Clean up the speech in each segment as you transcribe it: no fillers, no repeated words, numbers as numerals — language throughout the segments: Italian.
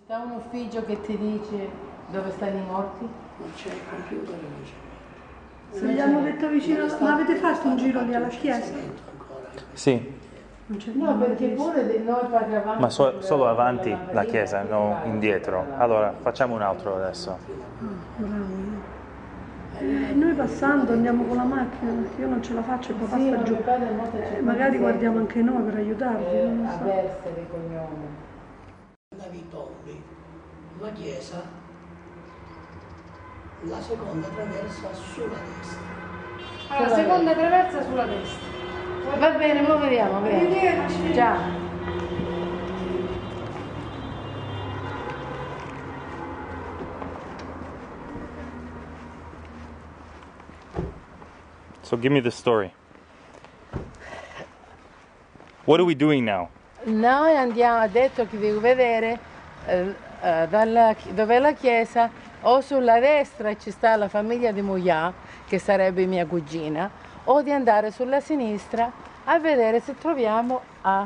C'è un ufficio che ti dice dove stanno i morti? Non c'è il computer, non c'è. Se gli hanno detto vicino, ma avete fatto un giro lì alla chiesa? Sì, No, perché pure noi parlavamo... ma solo avanti la chiesa, non indietro. Allora, facciamo un altro adesso. Bravo. Noi passando andiamo con la macchina, perché io non ce la faccio e papà Sì, sta giù. mio padre è molto Magari guardiamo anche noi per aiutarvi, non lo a so. versere i cognomi. Andavi i tombi, la chiesa, la seconda traversa sulla destra. La seconda traversa sulla destra. Va bene, ora vediamo. Arrivederci. Ciao. So give me the story. What are we doing now? Noi andiamo, ha detto che devo vedere dov'è la chiesa, o sulla destra ci sta la famiglia di Moyà, che sarebbe mia cugina, o di andare sulla sinistra a vedere se troviamo a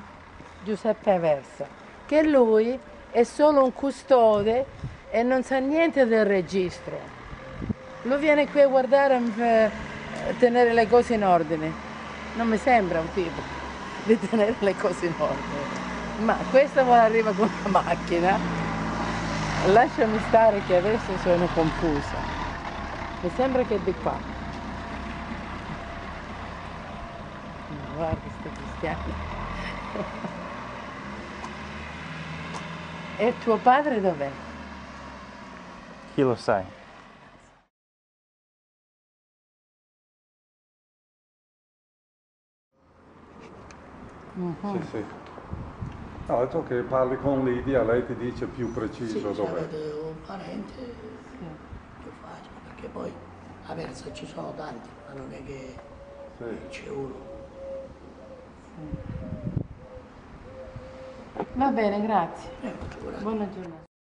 Giuseppe Aversa, che lui è solo un custode e non sa niente del registro. Lui viene qui a guardare, a tenere le cose in ordine. Non mi sembra un tipo di tenere le cose in ordine. Ma questa ora arriva con la macchina. Lasciami stare che adesso sono confusa. Mi sembra che è di qua. Guarda questi cristiani. E tuo padre dov'è? Chi lo sai? Sì, sì. No, ho detto che parli con Lidia, lei ti dice più preciso Sì, se dov'è. avete un parente, più facile, perché poi a Versa ci sono tanti, ma non è che c'è uno. Va bene, grazie. Figurati. Buona giornata.